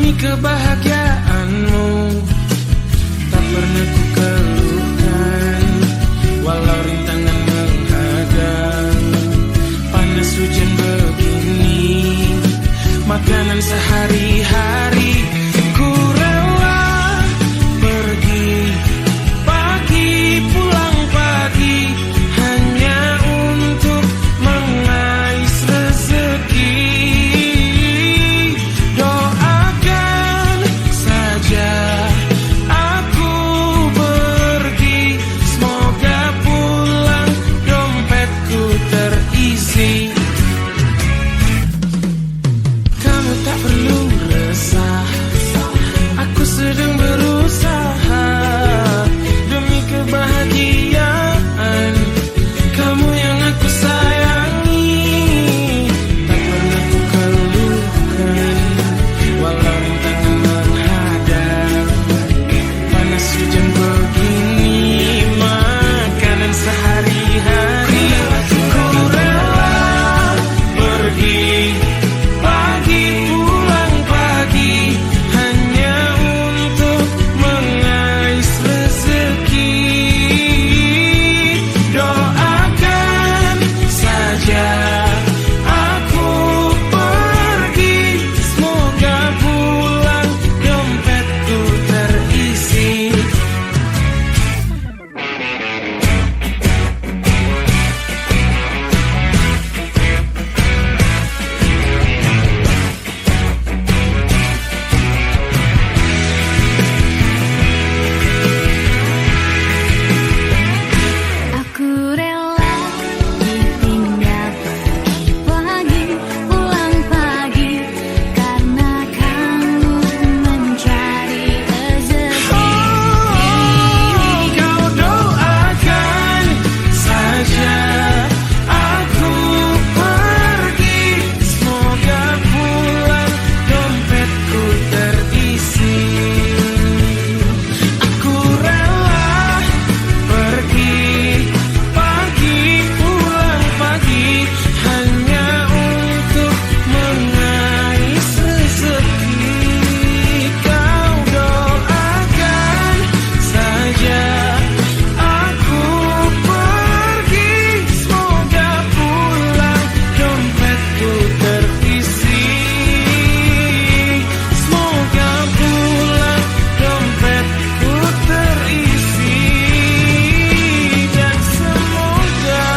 Demi kebahagiaanmu tak pernah ku keluhkan, walau rintangan menghadang, panas hujan begini, makanan sehari-hari. Ku rela pergi pagi pulang pagi hanya untuk mengais rezeki. Doakan saja aku pergi, semoga pulang dompetku terisi. Kamu tak perlu resah, aku sedang berusaha demi kebahagiaan kamu yang aku sayangi. Tak pernah ku keluhkan, walau rintangan menghadang, panas hujan begini, makanan sehari-hari. Ku rela pergi pagi pulang pagi hanya untuk mengais rezeki. Doakan saja aku pergi, semoga pulang dompetku terisi. Aku rela ditinggal pergi pagi pulang pagi karena kamu mencari rezeki. Kau doakan saja aku pergi, semoga pulang dompetku terisi. Aku rela pergi pagi pulang pagi hanya untuk mengais rezeki. Kau doakan saja aku pergi, semoga pulang dompetku terisi. Semoga pulang dompetku terisi. Dan semoga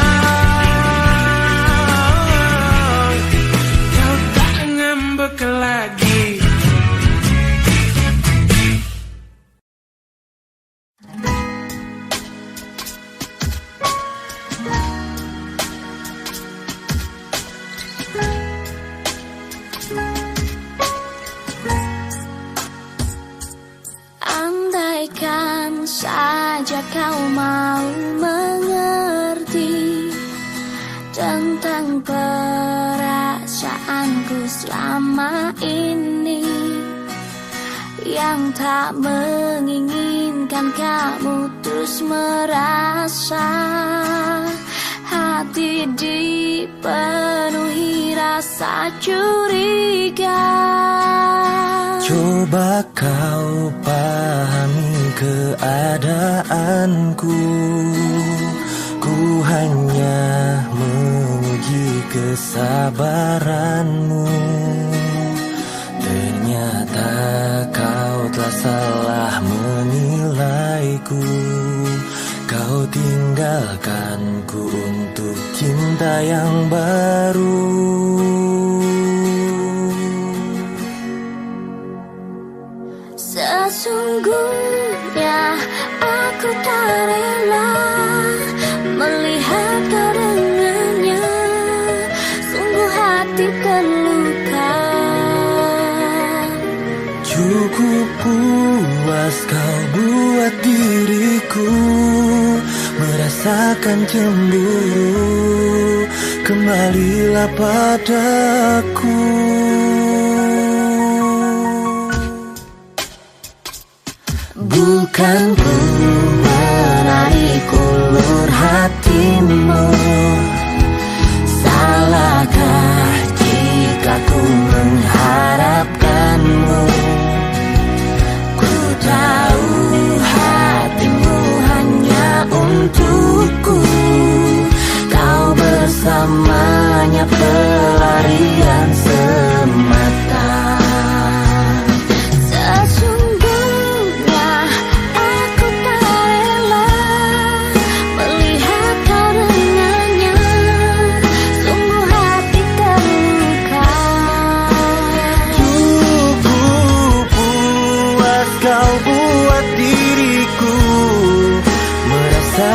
kau tak ngambek lagi. Andaikan saja kau mau mengerti tentang perasaanku selama ini, yang tak menginginkan kamu terus merasa hati dipenuhi rasa curiga. Coba kau pahami keadaanku, ku hanya menguji kesabaranmu. Ternyata kau telah salah menilaiku, kau tinggalkanku untuk cinta yang baru. Sesungguhnya aku tak rela melihat kau dengannya, sungguh hati terluka. Cukup puas kau buat diriku merasakan cemburu, kembalilah padaku. Bukan ku menarik ulur hatimu, salahkah jika ku mengharapkanmu?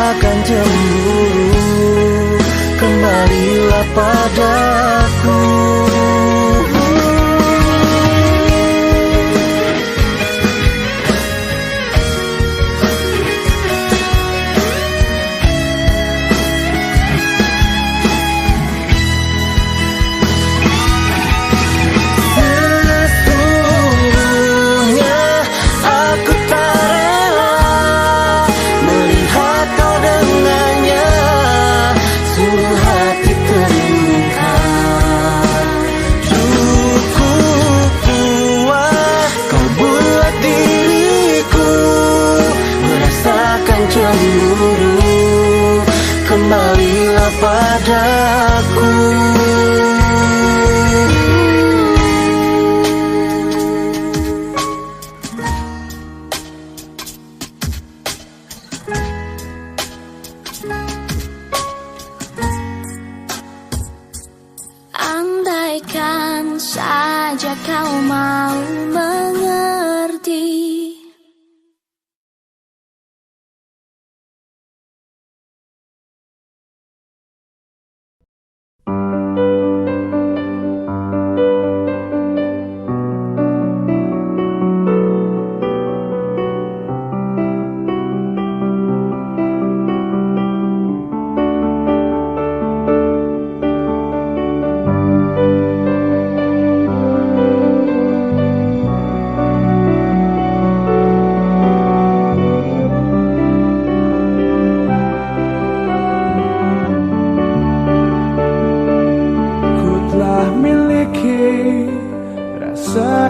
merasakan cemburu, kembalilah padaku. Cemburu, kembalilah padaku. Andaikan saja kau mau mengerti.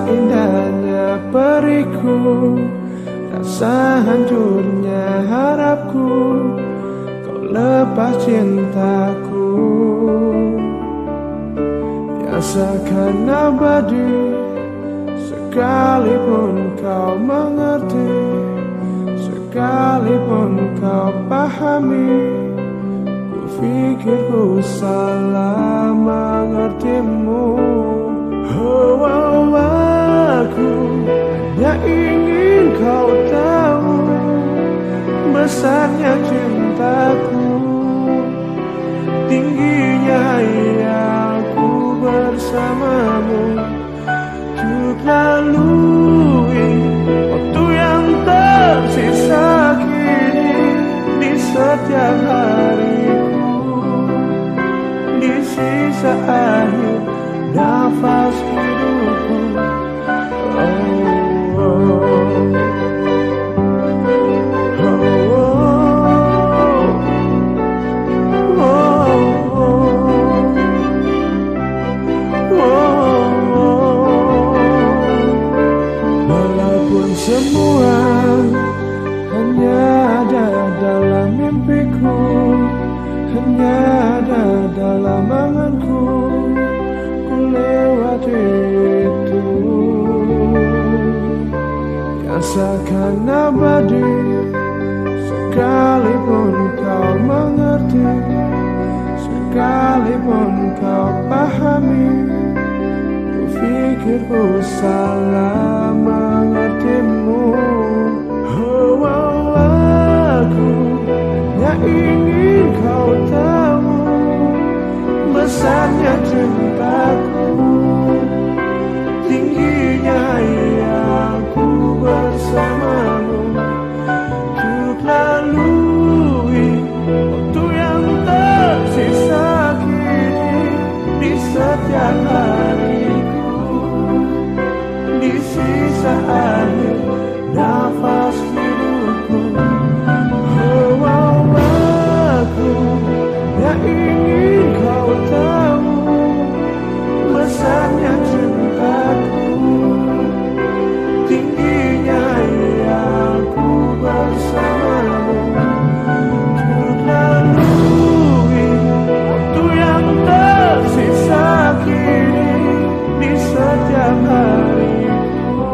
Indahnya periku, rasa hancurnya harapku, kau lepas cintaku. Yang seakan abadi, sekalipun kau mengerti, sekalipun kau pahami, ku pikir ku salah mengertimu. Oh, oh, aku hanya ingin kau tahu besarnya cintaku, tingginya aku bersamamu. Untuk lalui waktu yang tersisa kini di setiap hariku, di sisa akhir nafas hidupku. Oh, oh, oh, oh, oh. Walaupun semua hanya ada dalam mimpiku, hanya ada dalam anganku, lewati itu yang seakan abadi, sekalipun kau mengerti, sekalipun kau pahami, ku pikir ku salah mengertimu. Oh, oh, aku hanya ingin kau tahu besarnya cintaku, tingginya aku bersamamu. Untuk lalui waktu yang tersisa kini di setiap hariku, di sisa akhir nafas hidupku. Oh, oh, aku yang ingin kau tahu besarnya cintaku, tingginya aku bersamamu. Untuk lalui waktu yang tersisa kini di setiap hariku,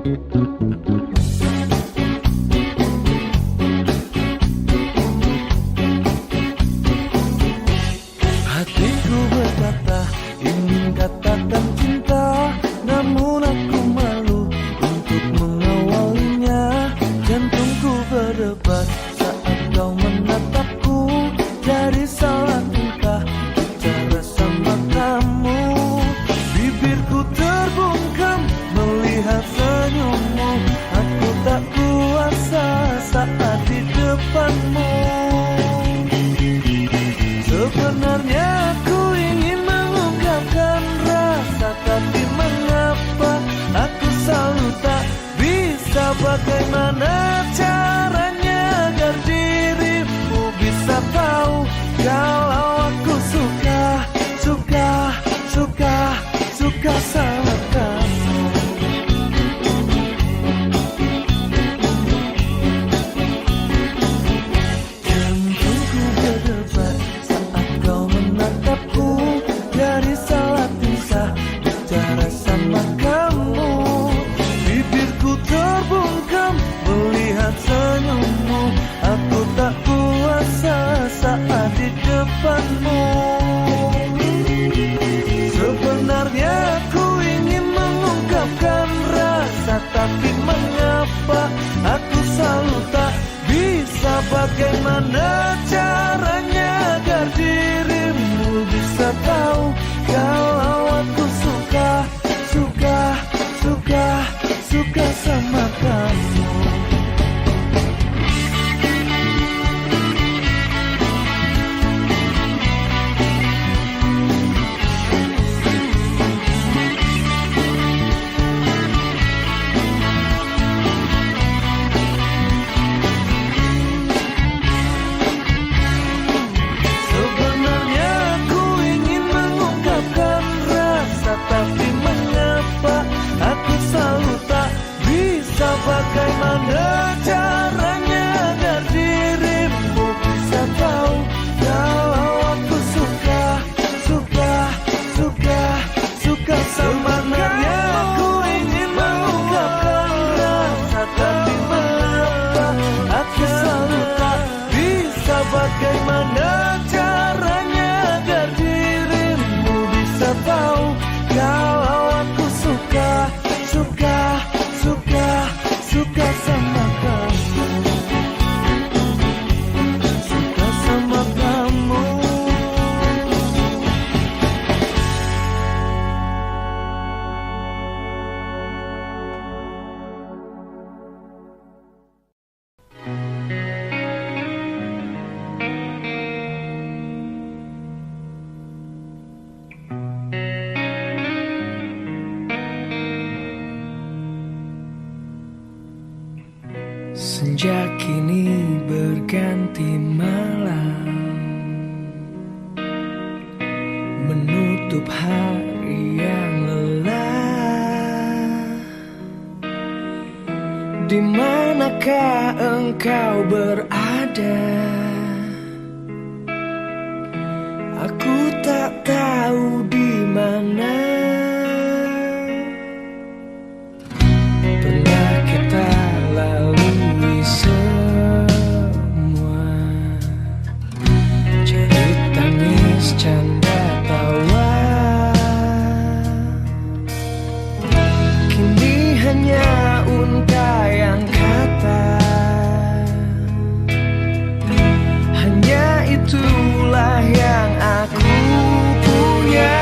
Hatiku berkata ingin katakan cinta, namun aku malu untuk mengawalinya. Jantungku berdebar saat kau menatapku, dari salah tingkah bicara sama kamu. Bibirku terbungkam melihat senyummu, aku tak kuasa saat di depanmu. Sebenarnya aku ingin mengungkapkan rasa, tapi mengapa aku selalu tak bisa. Bagaimana caranya agar dirimu bisa tahu kalau aku suka sama kamu. Jantungku berdebar saat kau menatapku, dari salah tingkah bicara sama kamu. Bibirku terbungkam melihat senyummu, aku tak kuasa saat di depanmu. Sebenarnya aku ingin mengungkapkan rasa, tapi mengapa aku selalu tak bisa. Bagaimana caranya agar dirimu bisa tahu kalau aku suka sama kamu. Sebenarnya aku ingin mengungkapkan rasa, tapi mengapa aku selalu tak bisa. Bagaimana caranya agar dirimu bisa tahu kalau aku suka sama kamu. Sebenarnya aku ingin mengungkapkan rasa, tapi mengapa aku selalu tak bisa. Bagaimana caranya agar dirimu bisa tahu kalau aku suka sama kamu. Suka sama kamu. Senja kini berganti malam, menutup hari yang lelah. Di manakah engkau berada? Aku tak tahu di mana. Pernah kita lalui semua, jerit tangis canda tawa. Kini hanya untaian kata, hanya itulah yang aku punya.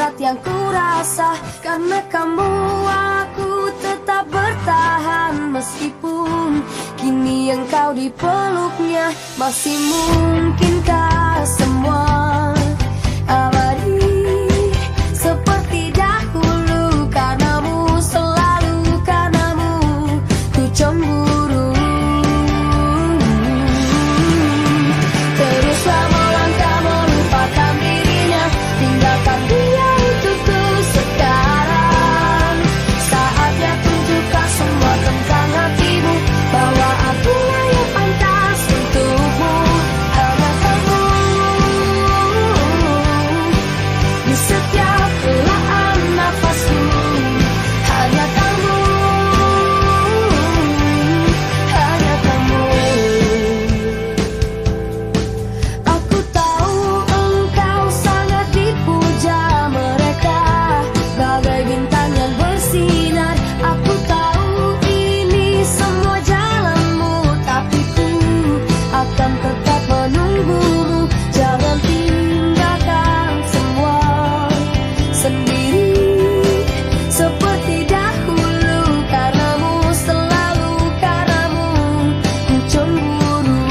berat yang ku rasa. Karena kamu aku tetap bertahan, meskipun kini engkau di peluknya. Masih mungkinkah semua abadi seperti dahulu? Karenamu, selalu karenamu ku cemburu. Teruslah melangkah melupakan dirinya, tinggalkan dia untukku sekarang. Saatnya tunjukkan semua tentang hatimu, bahwa akulah yang pantas untukmu. Hanya kamu di setiap helaan nafasku. Hanya kamu, hanya kamu. Aku tahu engkau sangat dipuja mereka, bagai bintang yang bersinar. Aku tahu ini semua jalanmu, tapi ku akan tetap menunggumu. Jangan tinggalkan semua sendiri seperti dahulu. Karenamu, selalu karenamu ku cemburu.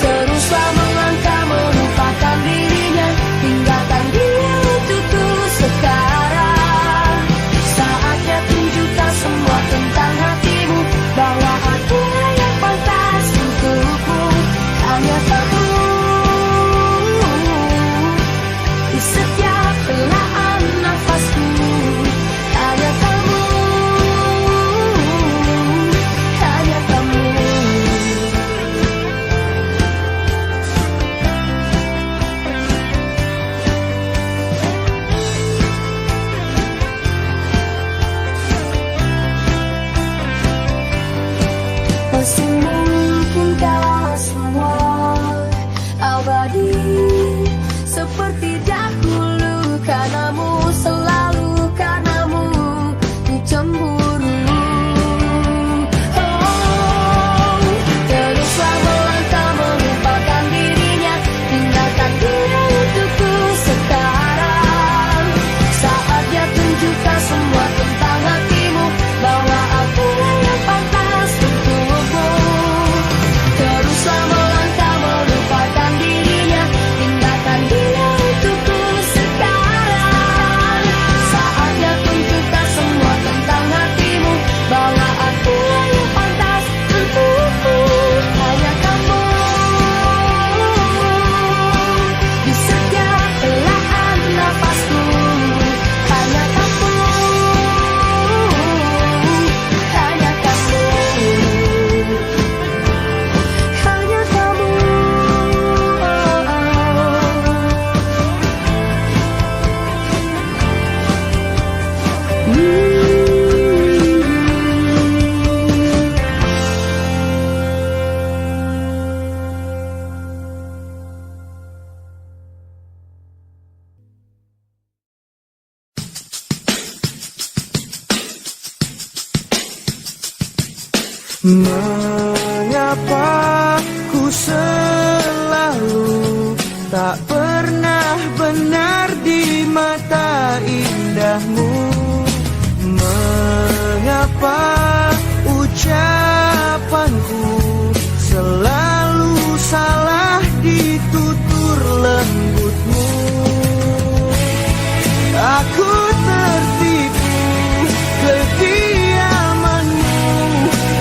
Teruslah melangkah melupakan dirinya, tinggalkan dia untukku sekarang. Saatnya tunjukkan semua tentang hatimu, bahwa akulah yang pantas untukmu. Hanya kamu di setiap helaan nafasku. Hanya kamu, hanya kamu. Masih mungkinkah semua abadi seperti dahulu? Karenamu, selalu karenamu ku cemburu. Oh, teruslah melangkah melupakan dirinya, tinggalkan dia untukku sekarang. Saatnya tunjukkan semua tentang hatimu, bahwa akulah yang pantas untukmu. Teruslah melangkah melupakan dirinya, tinggalkan dia untukku sekarang. Saatnya tunjukkan semua tentang hatimu, bahwa akulah yang pantas untukmu. Hanya kamu di setiap helaan nafasku. Hanya kamu, hanya kamu, hanya kamu. Mengapa ku selalu tak pernah benar di mata indahmu? Mengapa ucapanku selalu salah di tutur lembutmu? Aku tertipu kediamanmu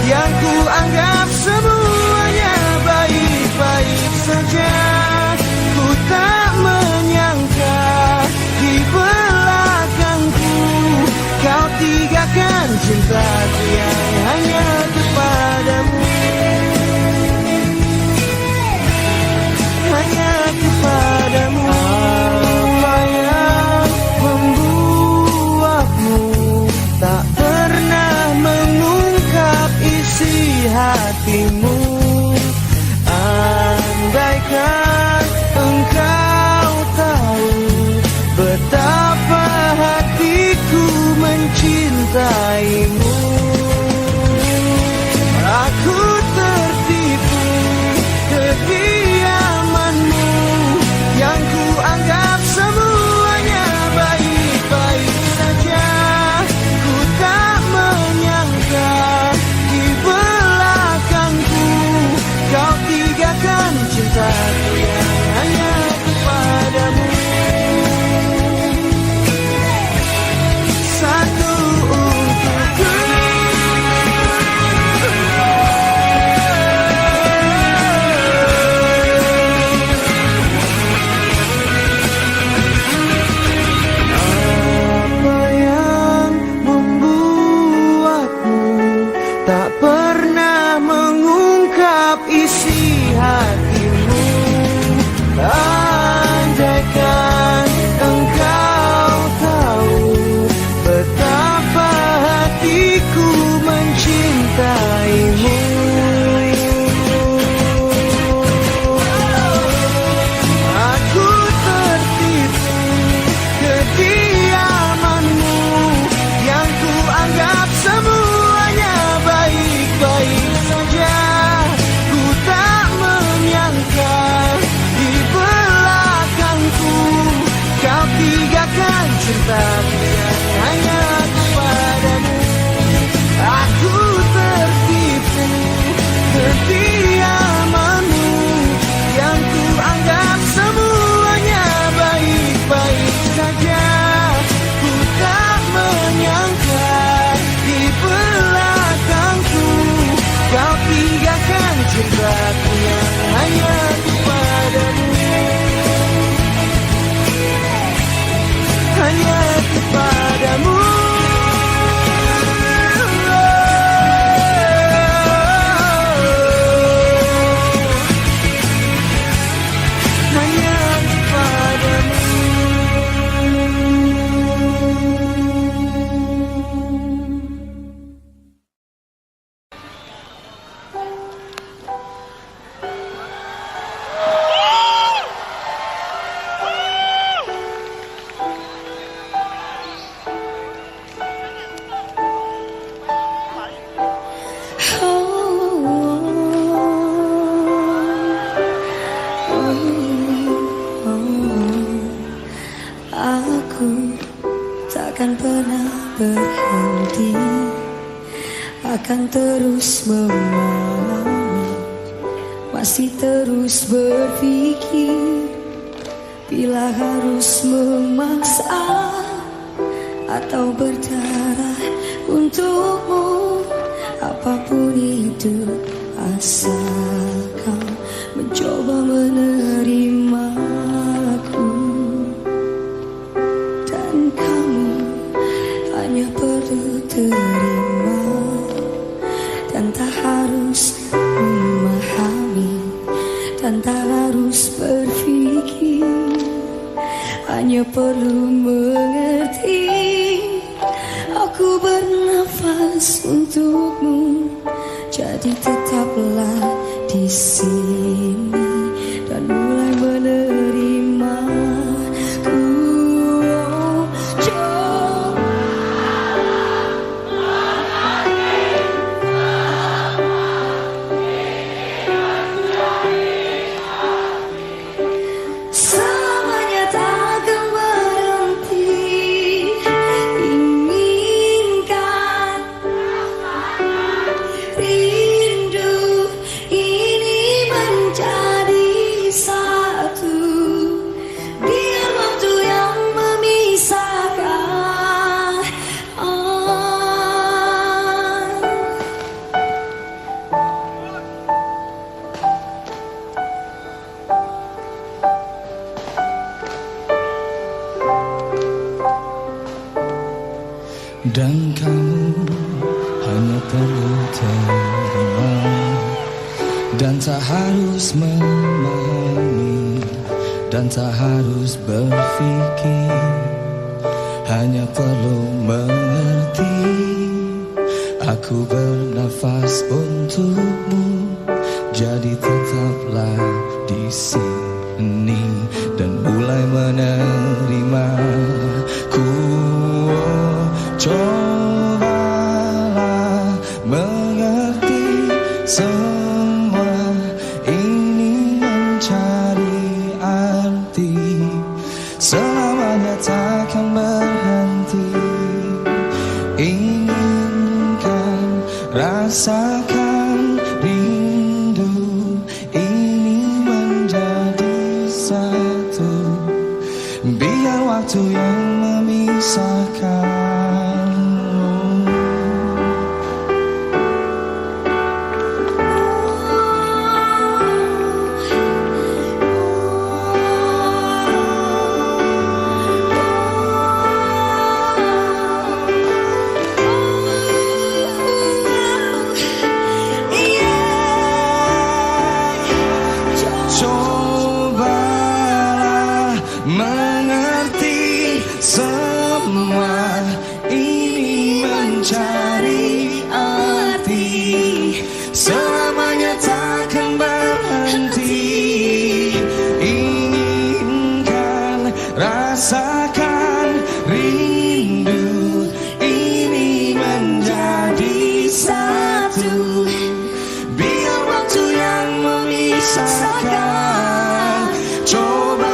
yang ku anggap semuanya baik-baik saja. Ku tak menyangka di belakangku kau tinggalkan cintaku yang hanya kepadamu. takkan pernah berhenti, akan terus memahami, masih terus berpikir. Bila harus memaksa atau berdarah untukmu, apapun itu asal kau mencoba menerimaku. Dan kamu hanya perlu terima, dan tak harus memahami, dan tak harus berpikir, hanya perlu mengerti. Aku bernafas untukmu, jadi tetaplah di sini dan mulai menerimaku. Selamanya takkan berhenti, inginkan rindu ini menjadi satu. Biar waktu yang memisahkan Dan kamu hanya perlu terima, dan tak harus memahami, dan tak harus berpikir, hanya perlu mengerti. Aku bernafas untukmu, jadi tetaplah di sini dan mulai menerimaku. Cobalah mengerti, semua ini mencari arti. Selamanya takkan berhenti, inginkan, rasakan rindu ini menjadi satu. Biar waktu yang memisahkan mengerti, semua ini mencari arti. Selamanya takkan berhenti, inginkan, rasakan rindu ini menjadi satu. Biar waktu yang memisahkan, coba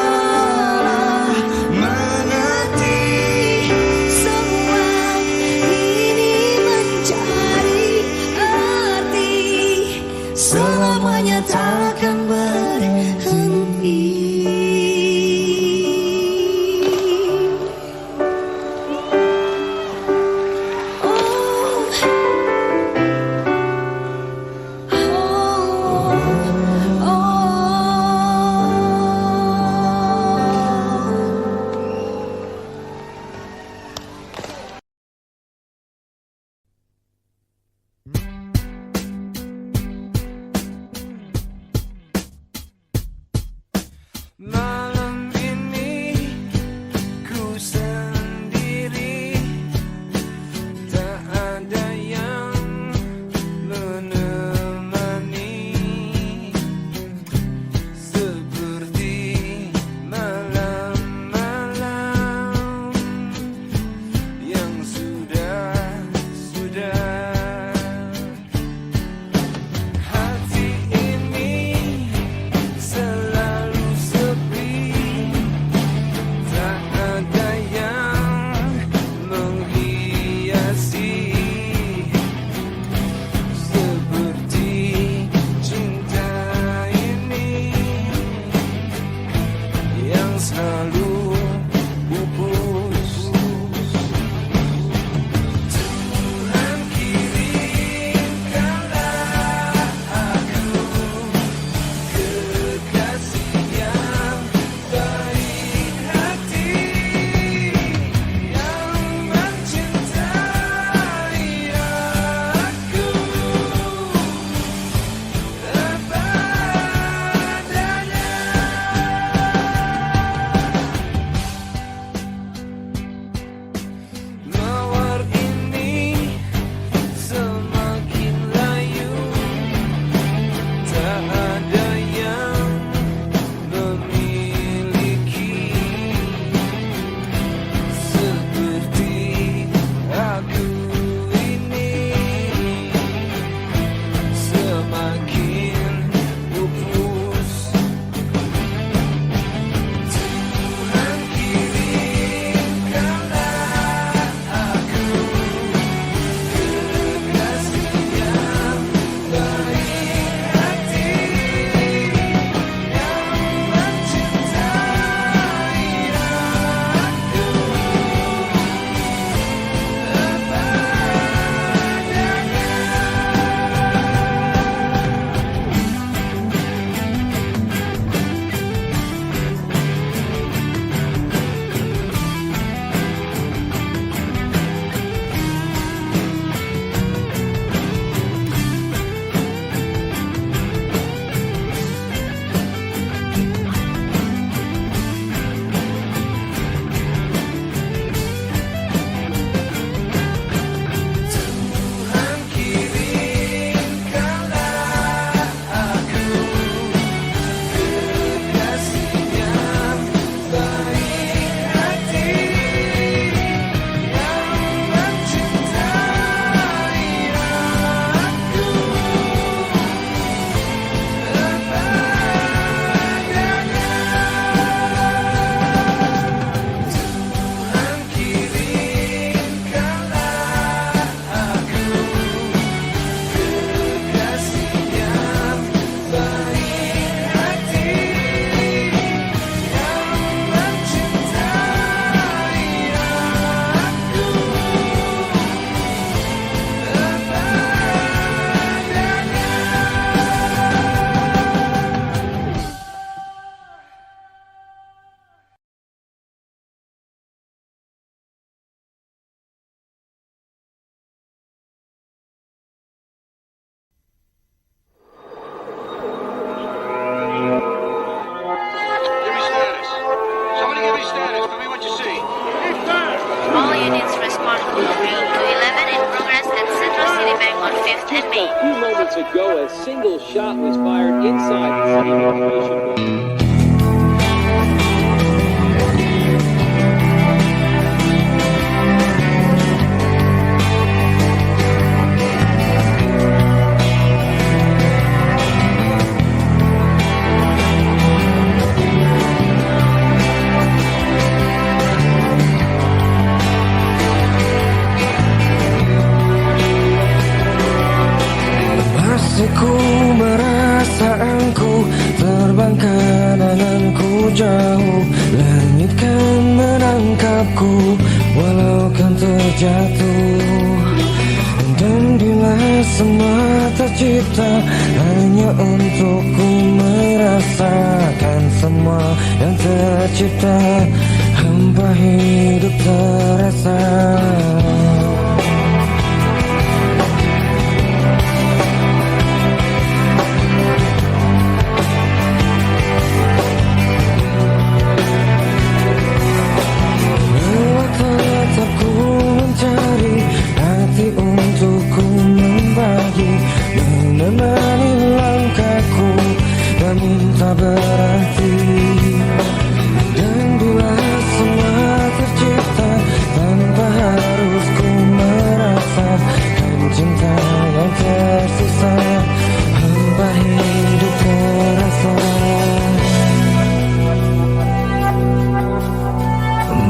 selamanya takkan berhenti. Oh, oh, oh. selalu pupus. Tuhan kirimkanlah aku kekasih yang baik hati, yang mencintai aku padanya. Mawar ini semakin layu, tak ada yang memiliki seperti aku ini. Semakin pupus. Tuhan kirimkanlah aku kekasih yang baik hati, yang mencintai aku Tuhan kirimkanlah aku kekasih yang baik hati, yang mencintai aku padanya. Tuhan kirimkanlah aku kekasih yang baik hati, yang mencintai aku Give me status. Somebody give me status. Tell me what you see. All units respond to 3-11 in progress at Central City Bank on 5th and Main. A few moments ago, a single shot was fired inside the city information building. Masih ku merasa engkau terbang kenanganku jauh. Langit kan menangkapku walau kan terjatuh. Dan bila semua tercipta hanya untukku merasakan semua yang tercipta, hampa hidup terasa. Mencari hati untukku membagi, menemani langkahku dan minta berarti. Dan bila semua tercipta tanpa harus ku merasakan cinta yang tersisa, hampa hidup terasa.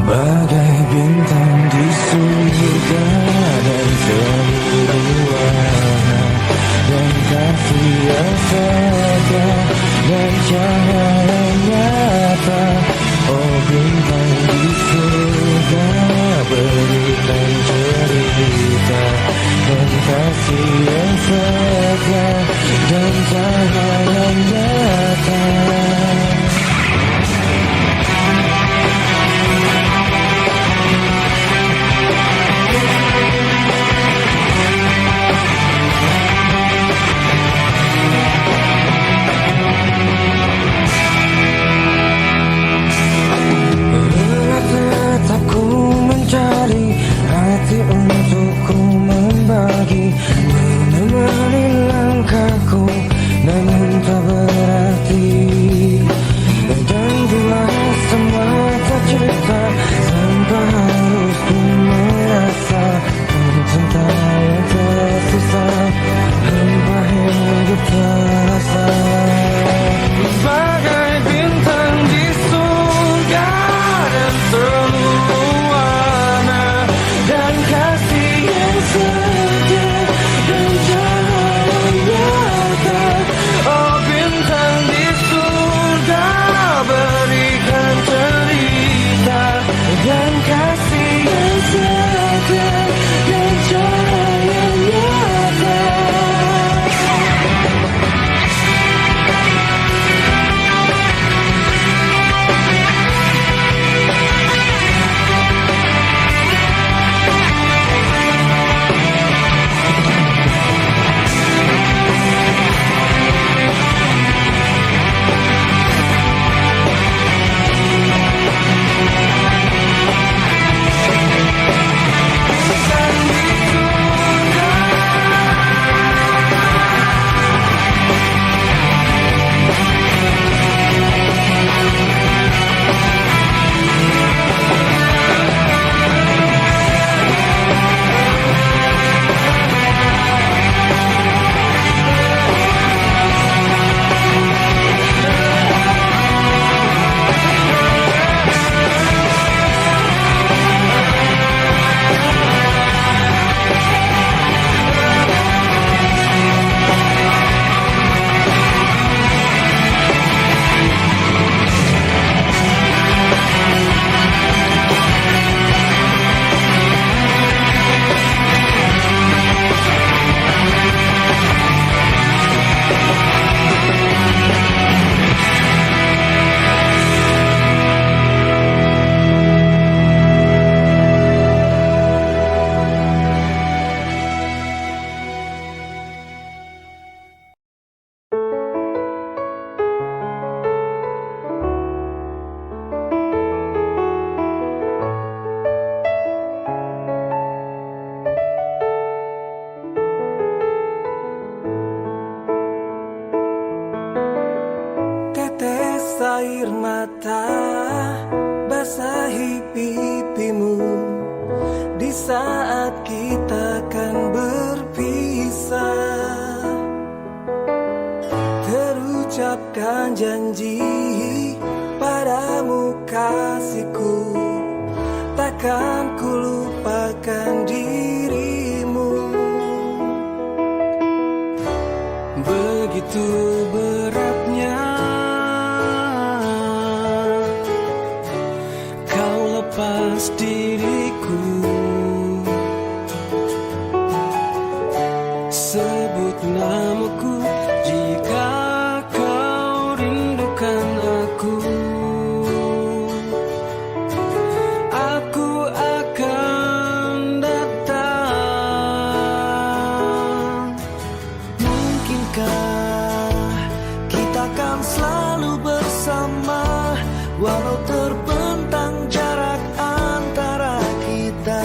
Bagai bintang di surga dan seluruh warna dan kasih yang segar dan cahaya nyata. Oh bintang di surga, berikan cerita dan kasih yang setia dan cahaya yang nyata. Tetap ku mencari hati untuk ku membagi, menemani langkahku namun tak berarti. Dan bila semua tercipta tanpa harus ku merasa, cinta yang tersisa hampa hidup terasa. Bagai bintang di surga dan seluruh warna dan kasih yang setia dan cahaya nyata. Oh bintang di surga, berikan cerita dan kasih yang setia dan cahaya nyata. Tetes air mata basahi pipimu di saat kita akan berpisah. Terucapkan janji padamu kasihku, takkan ku lupakan dirimu. Begitu beratnya lepas diriku, sebut namaku jika kau rindukan aku. Aku akan datang. Mungkinkah kita akan selalu bersama walau terbentang jarak antara kita?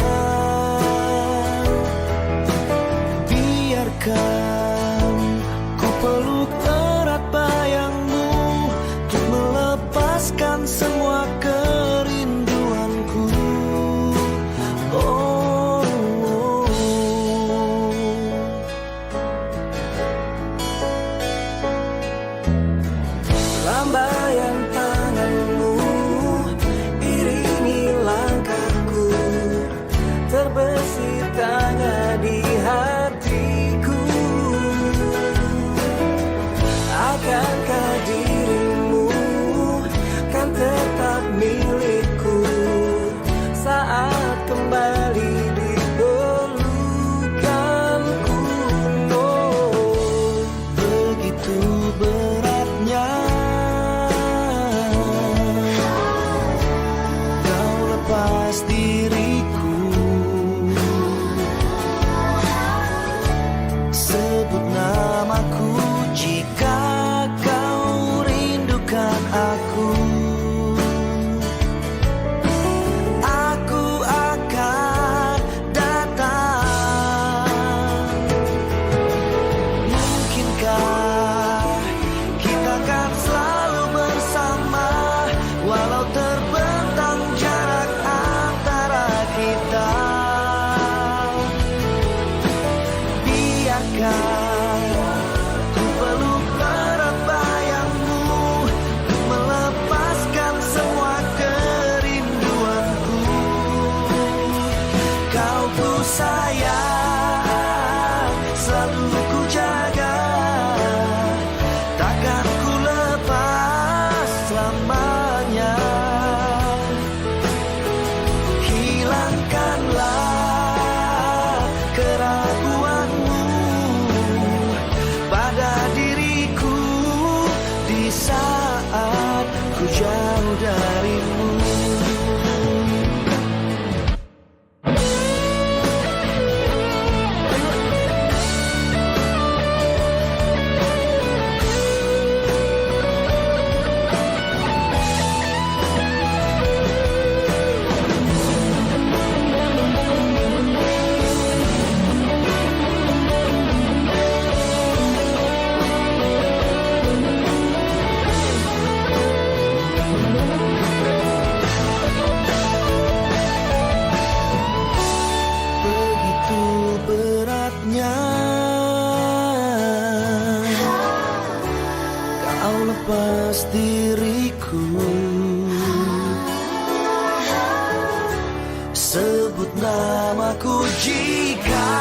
sebut namaku jika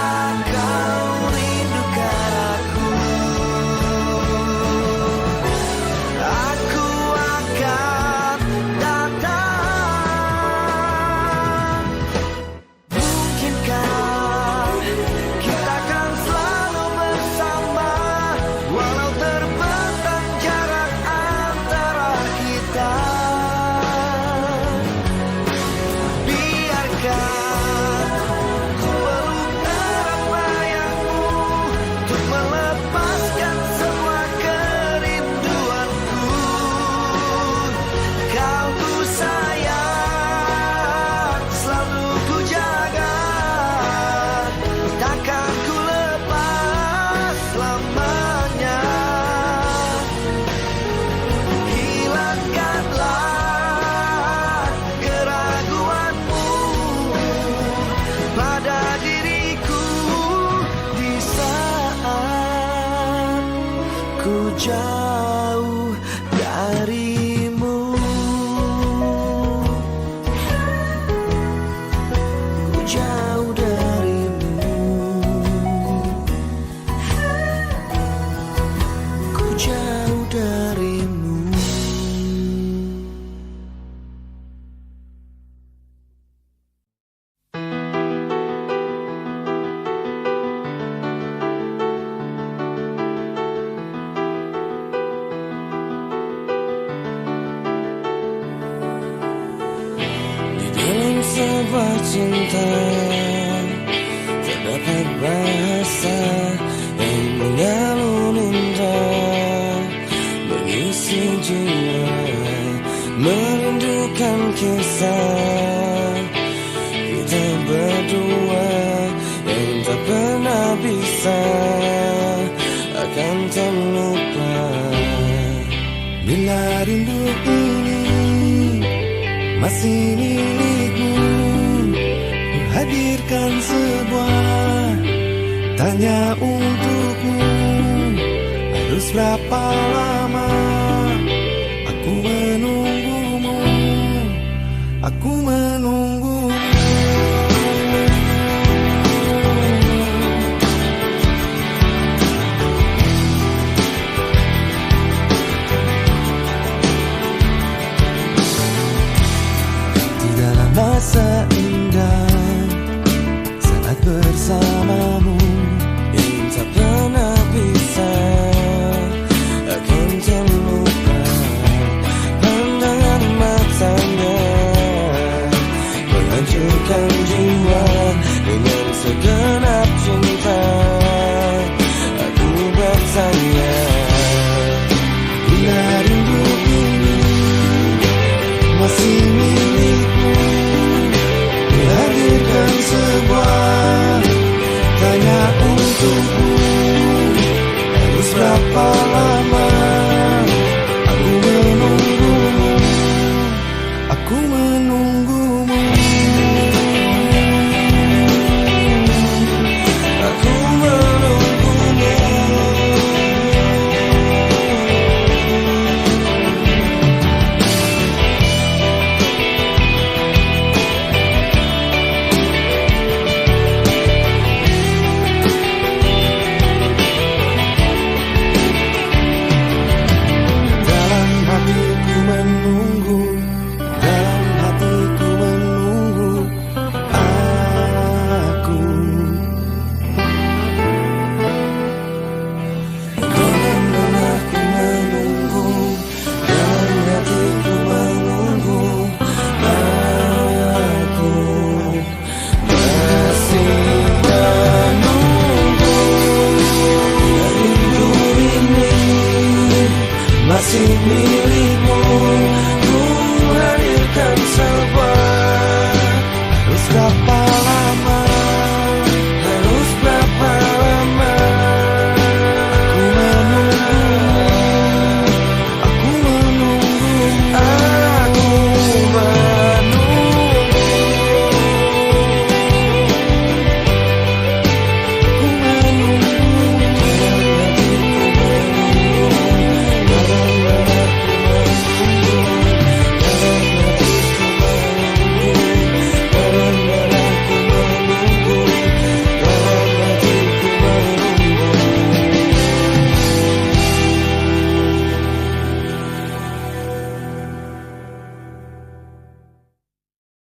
kau rindukan aku. Aku akan datang. Mungkinkah kita akan selalu bersama, walau terbentang jarak antara kita. Biarkan ku peluk erat bayangmu untuk melepaskan semua kerinduanku. Kau ku sayang, selalu ku jaga, takkan ku lepas selamanya. Hilangkanlah keraguanmu pada diriku di saat ku jauh darimu. Ku jauh darimu. Ku jauh darimu. Di dalam sebuah cinta terdapat bahasa yang mengalun indah, mengisi jiwa, merindukan kisah kita berdua yang tak pernah bisa akan terlupa. Bila rindu ini masih milikmu, ku hadirkan sebuah tanya untukmu. Harus berapa lama aku menunggumu? Aku menunggumu. Tidaklah masa indah saat bersamamu yang tak pernah bisa akan terlupa. Pandangan matanya menghancurkan jiwa dengan segenap cinta. Aku bertanya, bila rindu ini masih milikmu, hadirkan sebuah tanya untukmu. Harus berapa lama aku menunggumu? Aku menunggumu.